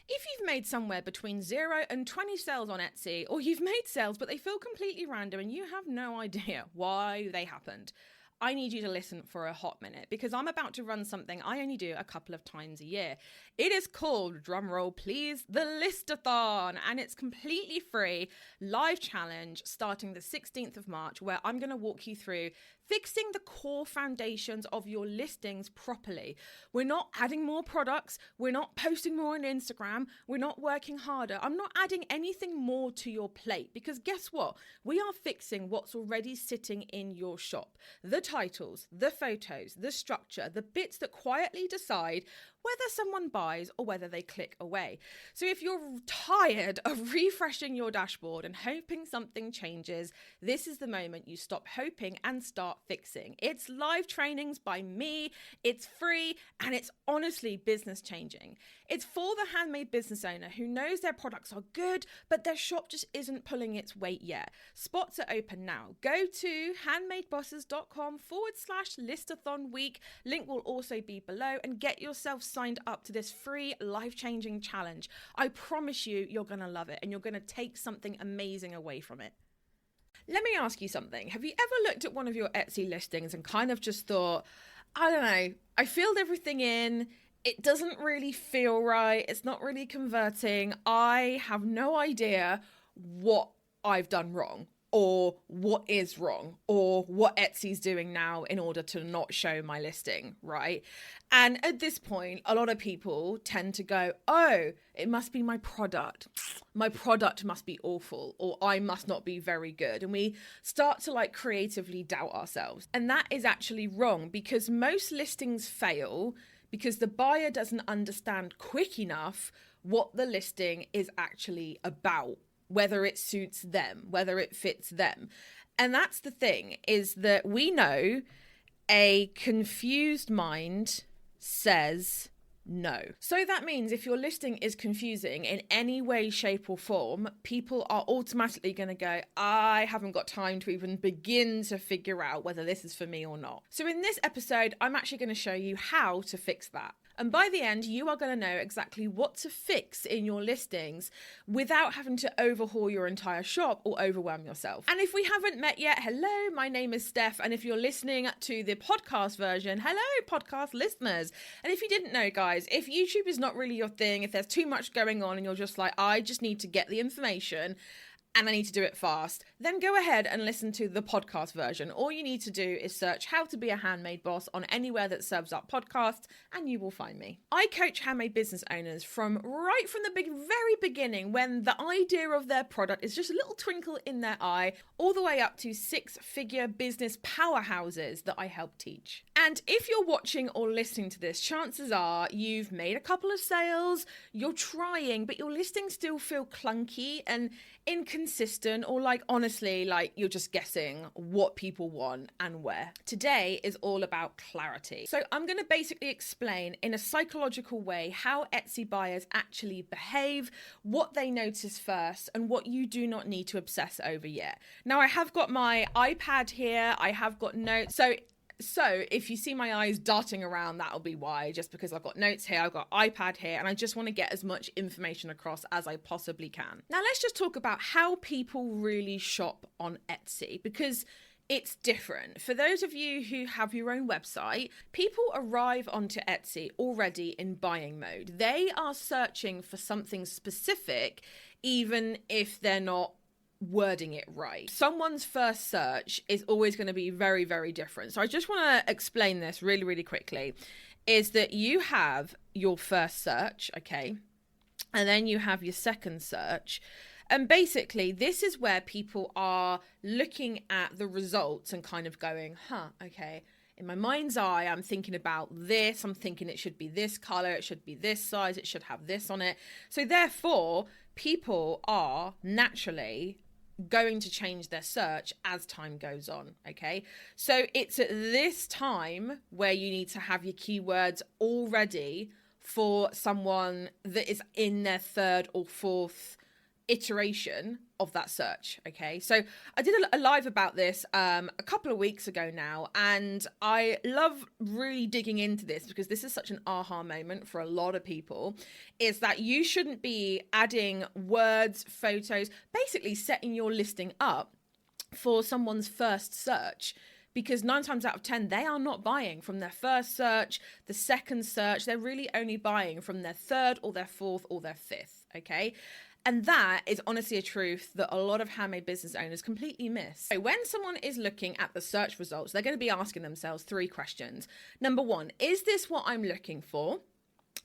If you've made somewhere between 0 and 20 sales on Etsy, or you've made sales but they feel completely random and you have no idea why they happened, I need you to listen for a hot minute because I'm about to run something I only do a couple of times a year. It is called, drumroll please, the Listathon, and it's completely free live challenge starting the 16th of March where I'm going to walk you through fixing the core foundations of your listings properly. We're not adding more products. We're not posting more on Instagram. We're not working harder. I'm not adding anything more to your plate because guess what? We are fixing what's already sitting in your shop. The titles, the photos, the structure, the bits that quietly decide whether someone buys or whether they click away. So if you're tired of refreshing your dashboard and hoping something changes, this is the moment you stop hoping and start fixing. It's live trainings by me, it's free, and it's honestly business changing. It's for the handmade business owner who knows their products are good, but their shop just isn't pulling its weight yet. Spots are open now. Go to handmadebosses.com/listathon week. Link will also be below, and get yourself signed up to this free life-changing challenge. I promise you, you're going to love it and you're going to take something amazing away from it. Let me ask you something. Have you ever looked at one of your Etsy listings and kind of just thought, I don't know, I filled everything in, it doesn't really feel right, it's not really converting, I have no idea what I've done wrong, or what is wrong, or what Etsy's doing now in order to not show my listing, right? And at this point, a lot of people tend to go, oh, it must be my product. My product must be awful, or I must not be very good. And we start to like creatively doubt ourselves. And that is actually wrong because most listings fail because the buyer doesn't understand quick enough what the listing is actually about, whether it suits them, whether it fits them. And that's the thing, is that we know a confused mind says no. So that means if your listing is confusing in any way, shape or form, people are automatically going to go, I haven't got time to even begin to figure out whether this is for me or not. So in this episode, I'm actually going to show you how to fix that. And by the end, you are going to know exactly what to fix in your listings without having to overhaul your entire shop or overwhelm yourself. And if we haven't met yet, hello, my name is Steph. And if you're listening to the podcast version, hello, podcast listeners. And if you didn't know, guys, if YouTube is not really your thing, if there's too much going on and you're just like, I just need to get the information and I need to do it fast, then go ahead and listen to the podcast version. All you need to do is search how to be a handmade boss on anywhere that serves up podcasts and you will find me. I coach handmade business owners from the very beginning, when the idea of their product is just a little twinkle in their eye, all the way up to six-figure business powerhouses that I help teach. And if you're watching or listening to this, chances are you've made a couple of sales, you're trying, but your listings still feel clunky and inconsistent, or like honestly like you're just guessing what people want and where. Today is all about clarity. So I'm going to basically explain in a psychological way how Etsy buyers actually behave, what they notice first, and what you do not need to obsess over yet. Now I have got my iPad here, I have got notes, so if you see my eyes darting around, that'll be why, just because I've got notes here, I've got iPad here, and I just want to get as much information across as I possibly can. Now let's just talk about how people really shop on Etsy, because it's different. For those of you who have your own website, people arrive onto Etsy already in buying mode. They are searching for something specific, even if they're not wording it right. Someone's first search is always going to be very, very different. So I just want to explain this really, really quickly, is that you have your first search, okay? And then you have your second search. And basically, this is where people are looking at the results and kind of going, okay, in my mind's eye, I'm thinking about this. I'm thinking it should be this color. It should be this size. It should have this on it. So therefore, people are naturally going to change their search as time goes on, okay? So it's at this time where you need to have your keywords all ready for someone that is in their third or fourth iteration of that search. Okay, so I did a live about this a couple of weeks ago now, and I love really digging into this because this is such an aha moment for a lot of people, is that you shouldn't be adding words, photos, basically setting your listing up for someone's first search, because 9 times out of 10 they are not buying from their first search, the second search. They're really only buying from their third or their fourth or their fifth. Okay, and that is honestly a truth that a lot of handmade business owners completely miss. So when someone is looking at the search results, they're going to be asking themselves 3 questions. Number 1, is this what I'm looking for?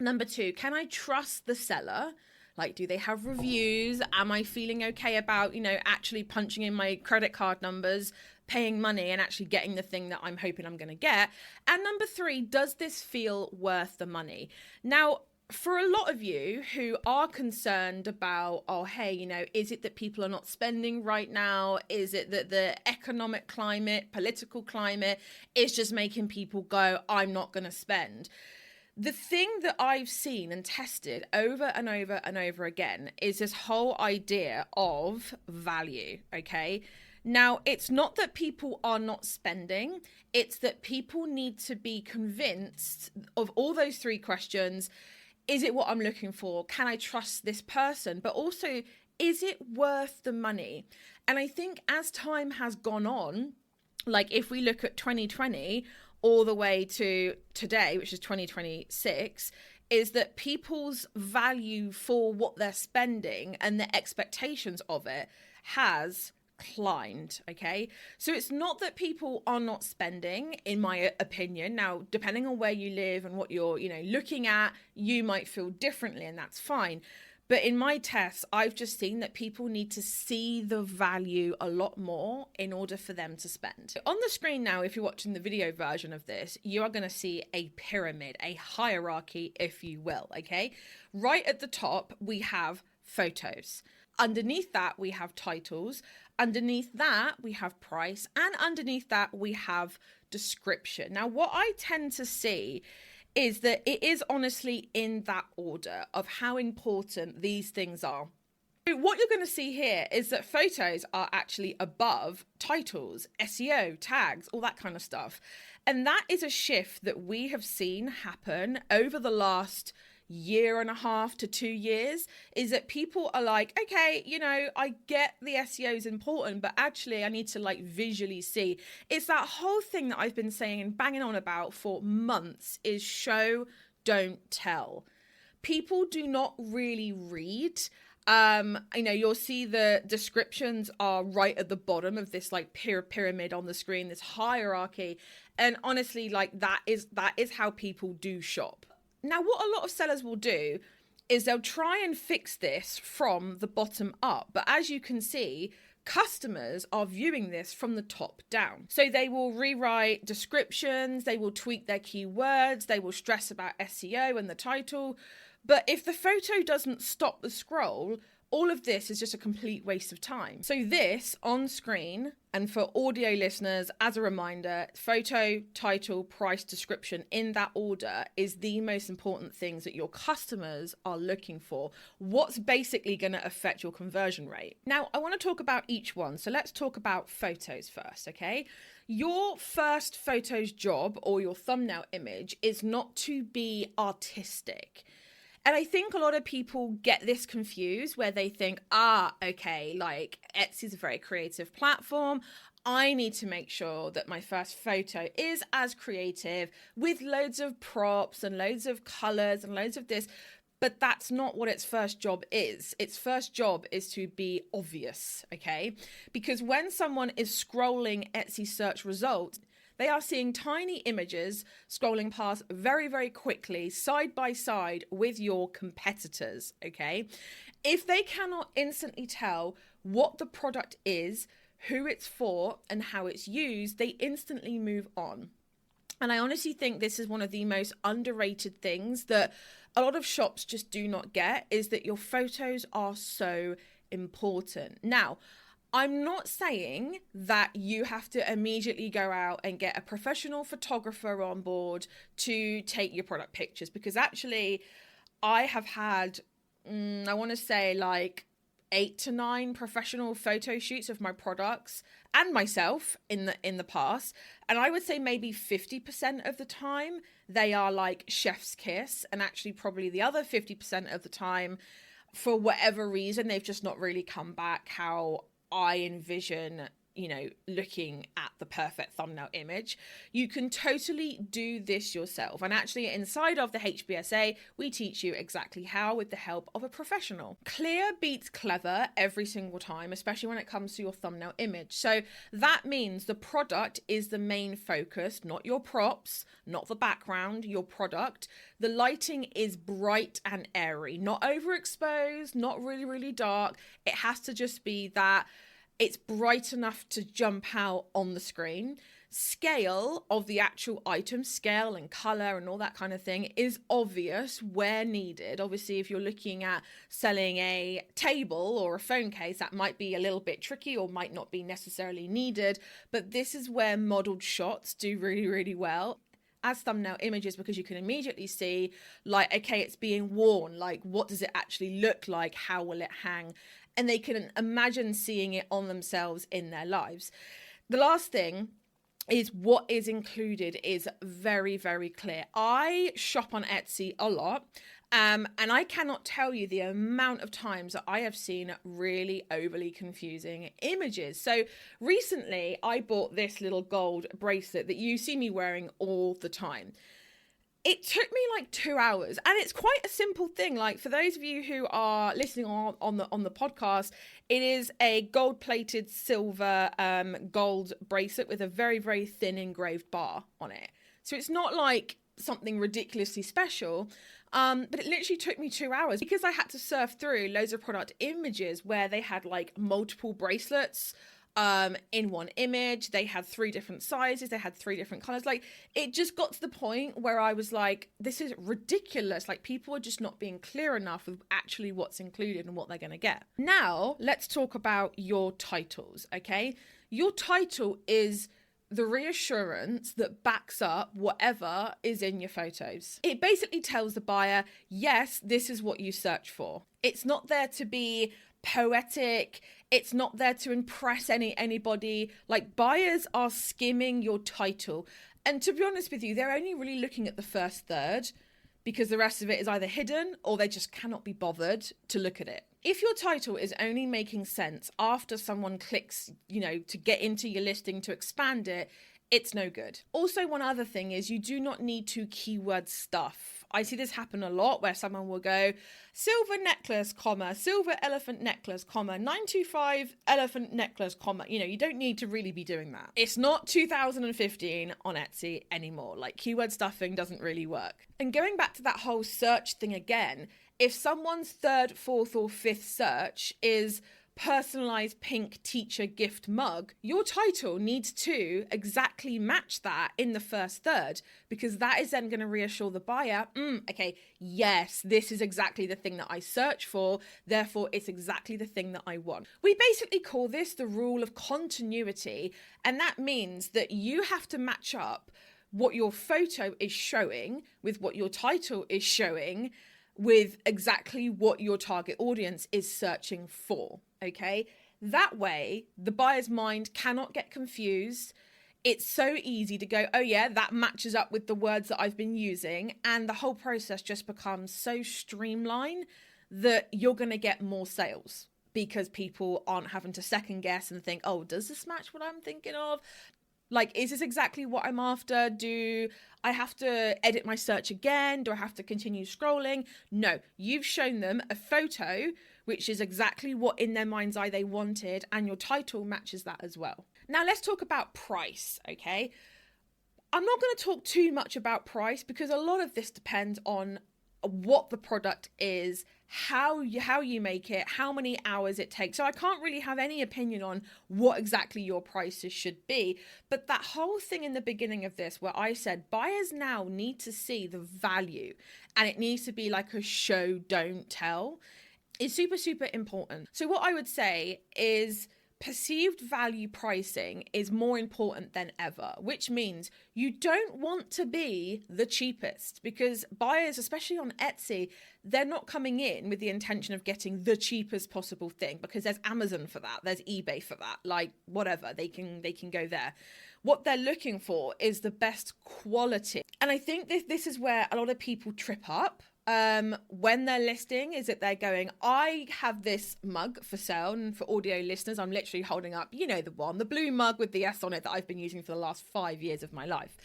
Number 2, can I trust the seller? Like, do they have reviews? Am I feeling okay about, actually punching in my credit card numbers, paying money and actually getting the thing that I'm hoping I'm going to get? And number 3, does this feel worth the money? Now, for a lot of you who are concerned about, oh, hey, is it that people are not spending right now? Is it that the economic climate, political climate is just making people go, I'm not going to spend? The thing that I've seen and tested over and over and over again is this whole idea of value, okay? Now, it's not that people are not spending, it's that people need to be convinced of all those 3 questions. Is it what I'm looking for? Can I trust this person? But also, is it worth the money? And I think as time has gone on, like if we look at 2020 all the way to today, which is 2026, is that people's value for what they're spending and the expectations of it has climbed. Okay, so it's not that people are not spending, in my opinion. Now, depending on where you live and what you're looking at, you might feel differently, and that's fine. But in my tests, I've just seen that people need to see the value a lot more in order for them to spend. On the screen now, if you're watching the video version of this, you are going to see a pyramid, a hierarchy, if you will. Okay, right at the top we have photos. Underneath that we have titles. Underneath that we have price, and underneath that we have description. Now, what I tend to see is that it is honestly in that order of how important these things are. So what you're going to see here is that photos are actually above titles, SEO, tags, all that kind of stuff. And that is a shift that we have seen happen over the last 1.5 to 2 years, is that people are like, okay, I get the SEO is important, but actually I need to visually see. It's that whole thing that I've been saying and banging on about for months, is show, don't tell. People do not really read. You'll see the descriptions are right at the bottom of this pyramid on the screen, this hierarchy. And honestly, that is how people do shop. Now, what a lot of sellers will do is they'll try and fix this from the bottom up. But as you can see, customers are viewing this from the top down. So they will rewrite descriptions, they will tweak their keywords, they will stress about SEO and the title. But if the photo doesn't stop the scroll, all of this is just a complete waste of time. So this on screen, and for audio listeners, as a reminder, photo, title, price, description, in that order is the most important things that your customers are looking for. What's basically going to affect your conversion rate. Now, I want to talk about each one. So let's talk about photos first, okay? Your first photo's job, or your thumbnail image, is not to be artistic. And I think a lot of people get this confused, where they think, okay, Etsy's a very creative platform. I need to make sure that my first photo is as creative, with loads of props and loads of colors and loads of this. But that's not what its first job is. Its first job is to be obvious, okay? Because when someone is scrolling Etsy search results, they are seeing tiny images scrolling past very, very quickly, side by side with your competitors, okay? If they cannot instantly tell what the product is, who it's for, and how it's used, they instantly move on. And I honestly think this is one of the most underrated things that a lot of shops just do not get, is that your photos are so important. Now, I'm not saying that you have to immediately go out and get a professional photographer on board to take your product pictures, because actually I have had, I want to say 8 to 9 professional photo shoots of my products and myself in the past, and I would say maybe 50% of the time they are like chef's kiss, and actually probably the other 50% of the time, for whatever reason, they've just not really come back how I envision, looking at the perfect thumbnail image. You can totally do this yourself. And actually, inside of the HBSA, we teach you exactly how with the help of a professional. Clear beats clever every single time, especially when it comes to your thumbnail image. So that means the product is the main focus, not your props, not the background, your product. The lighting is bright and airy, not overexposed, not really, really dark. It has to just be that it's bright enough to jump out on the screen. Scale of the actual item, scale and color and all that kind of thing is obvious where needed. Obviously, if you're looking at selling a table or a phone case, that might be a little bit tricky or might not be necessarily needed. But this is where modeled shots do really, really well as thumbnail images, because you can immediately see, like, okay, it's being worn. Like, what does it actually look like? How will it hang? And they can imagine seeing it on themselves in their lives. The last thing is what is included is very, very clear. I shop on Etsy a lot, and I cannot tell you the amount of times that I have seen really overly confusing images. So recently I bought this little gold bracelet that you see me wearing all the time. It took me like 2 hours, and it's quite a simple thing. Like, for those of you who are listening on the podcast, it is a gold-plated silver gold bracelet with a very, very thin engraved bar on it. So it's not like something ridiculously special, but it literally took me 2 hours because I had to surf through loads of product images where they had like multiple bracelets in one image. They had 3 different sizes, they had 3 different colors. Like, it just got to the point where I was like, this is ridiculous. Like, people are just not being clear enough with actually what's included and what they're going to get. Now let's talk about your titles. Okay, your title is the reassurance that backs up whatever is in your photos. It basically tells the buyer, yes, this is what you search for. It's not there to be poetic. It's not there to impress anybody. Like, buyers are skimming your title. And to be honest with you, they're only really looking at the first third, because the rest of it is either hidden or they just cannot be bothered to look at it. If your title is only making sense after someone clicks, to get into your listing to expand it, it's no good. Also, one other thing is you do not need to keyword stuff. I see this happen a lot where someone will go silver necklace, silver elephant necklace, 925 elephant necklace, you don't need to really be doing that. It's not 2015 on Etsy anymore. Like, keyword stuffing doesn't really work. And going back to that whole search thing again, if someone's 3rd, 4th or 5th search is personalized pink teacher gift mug, your title needs to exactly match that in the first third, because that is then going to reassure the buyer, okay, yes, this is exactly the thing that I search for, therefore it's exactly the thing that I want. We basically call this the rule of continuity, and that means that you have to match up what your photo is showing with what your title is showing with exactly what your target audience is searching for, okay? That way, the buyer's mind cannot get confused. It's so easy to go, oh yeah, that matches up with the words that I've been using, and the whole process just becomes so streamlined that you're going to get more sales because people aren't having to second guess and think, oh, does this match what I'm thinking of? Like, is this exactly what I'm after? Do I have to edit my search again? Do I have to continue scrolling? No, you've shown them a photo which is exactly what in their mind's eye they wanted, and your title matches that as well. Now let's talk about price, okay? I'm not going to talk too much about price because a lot of this depends on what the product is, how you make it, how many hours it takes. So I can't really have any opinion on what exactly your prices should be. But that whole thing in the beginning of this where I said buyers now need to see the value, and it needs to be like a show, don't tell, is super, super important. So what I would say is perceived value pricing is more important than ever, which means you don't want to be the cheapest, because buyers, especially on Etsy, they're not coming in with the intention of getting the cheapest possible thing, because there's Amazon for that, there's eBay for that, like whatever, they can go there. What they're looking for is the best quality. And I think this is where a lot of people trip up when they're listing, is that they're going, I have this mug for sale. And for audio listeners, I'm literally holding up, you know, the blue mug with the S on it that I've been using for the last 5 years of my life.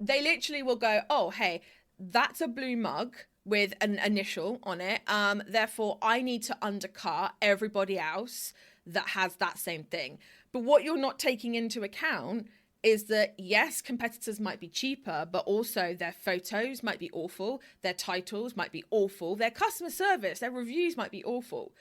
They literally will go, oh, hey, that's a blue mug with an initial on it. Therefore, I need to undercut everybody else that has that same thing. But what you're not taking into account is that, yes, competitors might be cheaper, but also their photos might be awful, their titles might be awful, their customer service, their reviews might be awful.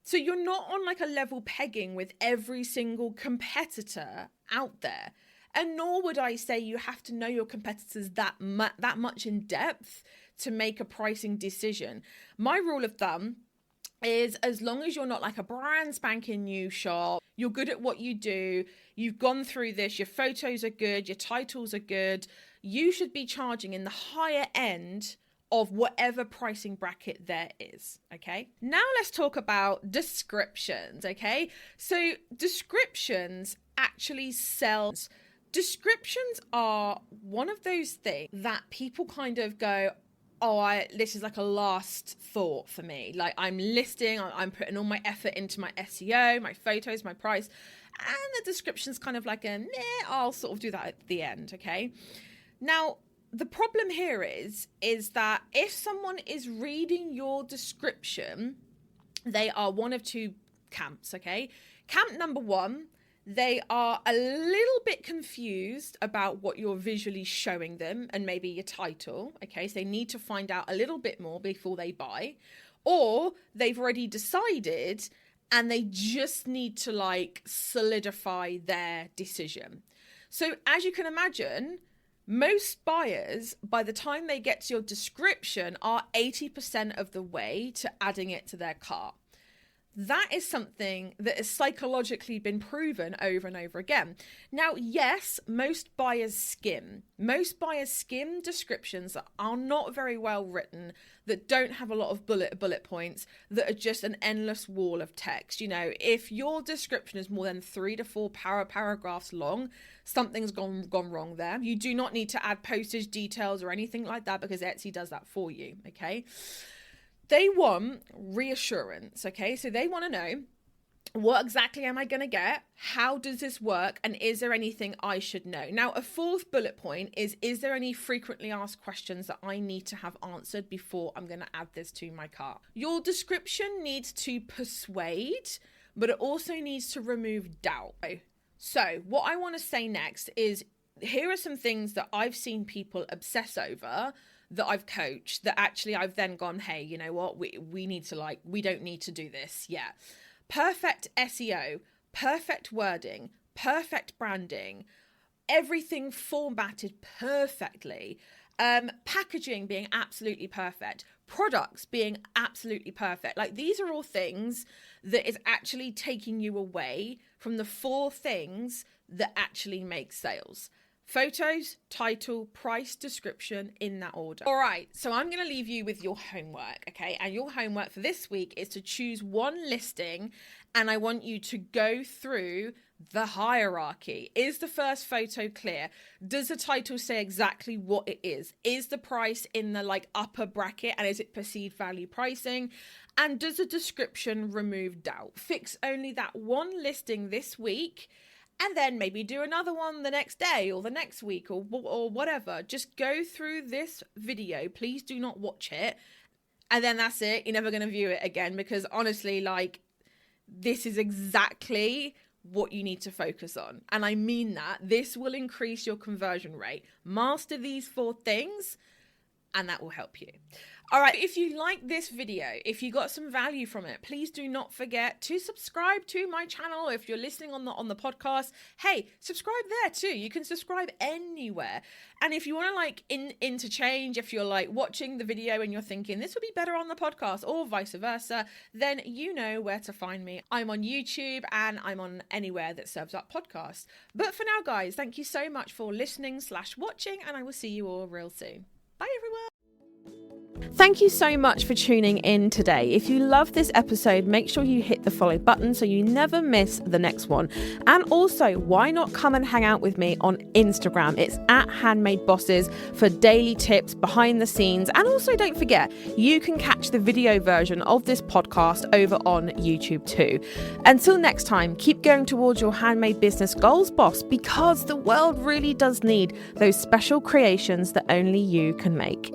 So you're not on like a level pegging with every single competitor out there. And nor would I say you have to know your competitors that much in depth to make a pricing decision. My rule of thumb is, as long as you're not like a brand spanking new shop, you're good at what you do, you've gone through this, your photos are good, your titles are good, you should be charging in the higher end of whatever pricing bracket there is, okay? Now let's talk about descriptions, okay? So descriptions actually sell. Descriptions are one of those things that people kind of go, oh, this is like a last thought for me. Like, I'm listing, I'm putting all my effort into my SEO, my photos, my price, and the description's kind of like I'll sort of do that at the end, okay? Now, the problem here is that if someone is reading your description, they are one of two camps, okay? Camp number one, they are a little bit confused about what you're visually showing them and maybe your title, okay? So they need to find out a little bit more before they buy, or they've already decided and they just need to like solidify their decision. So as you can imagine, most buyers, by the time they get to your description, are 80% of the way to adding it to their cart. That is something that has psychologically been proven over and over again. Now, yes, most buyers skim. Most buyers skim descriptions that are not very well written, that don't have a lot of bullet points, that are just an endless wall of text. You know, if your description is more than 3 to 4 paragraphs long, something's gone wrong there. You do not need to add postage details or anything like that, because Etsy does that for you, okay? They want reassurance, okay? So they want to know, what exactly am I going to get? How does this work? And is there anything I should know? Now, a fourth bullet point is there any frequently asked questions that I need to have answered before I'm going to add this to my cart? Your description needs to persuade, but it also needs to remove doubt. So what I want to say next is, here are some things that I've seen people obsess over, that I've coached, that actually I've then gone, hey, you know what, we need to we don't need to do this yet. Perfect SEO, perfect wording, perfect branding, everything formatted perfectly, packaging being absolutely perfect, products being absolutely perfect. Like, these are all things that is actually taking you away from the 4 things that actually make sales. Photos, title, price, description, in that order. All right, so I'm going to leave you with your homework, okay? And your homework for this week is to choose one listing, and I want you to go through the hierarchy. Is the first photo clear? Does the title say exactly what it is? Is the price in the upper bracket, and is it perceived value pricing? And does the description remove doubt? Fix only that one listing this week, and then maybe do another one the next day or the next week or whatever. Just go through this video. Please do not watch it. And then that's it. You're never going to view it again, because honestly, this is exactly what you need to focus on. And I mean that. This will increase your conversion rate. Master these 4 things, and that will help you. All right, if you like this video, if you got some value from it, please do not forget to subscribe to my channel. If you're listening on the podcast, hey, subscribe there too. You can subscribe anywhere. And if you want to like interchange, if you're like watching the video and you're thinking this would be better on the podcast or vice versa, then you know where to find me. I'm on YouTube and I'm on anywhere that serves up podcasts. But for now, guys, thank you so much for listening/watching, and I will see you all real soon. Bye, everyone. Thank you so much for tuning in today. If you love this episode, make sure you hit the follow button so you never miss the next one. And also, why not come and hang out with me on Instagram? It's at Handmade Bosses for daily tips, behind the scenes. And also don't forget, you can catch the video version of this podcast over on YouTube too. Until next time, keep going towards your handmade business goals, boss, because the world really does need those special creations that only you can make.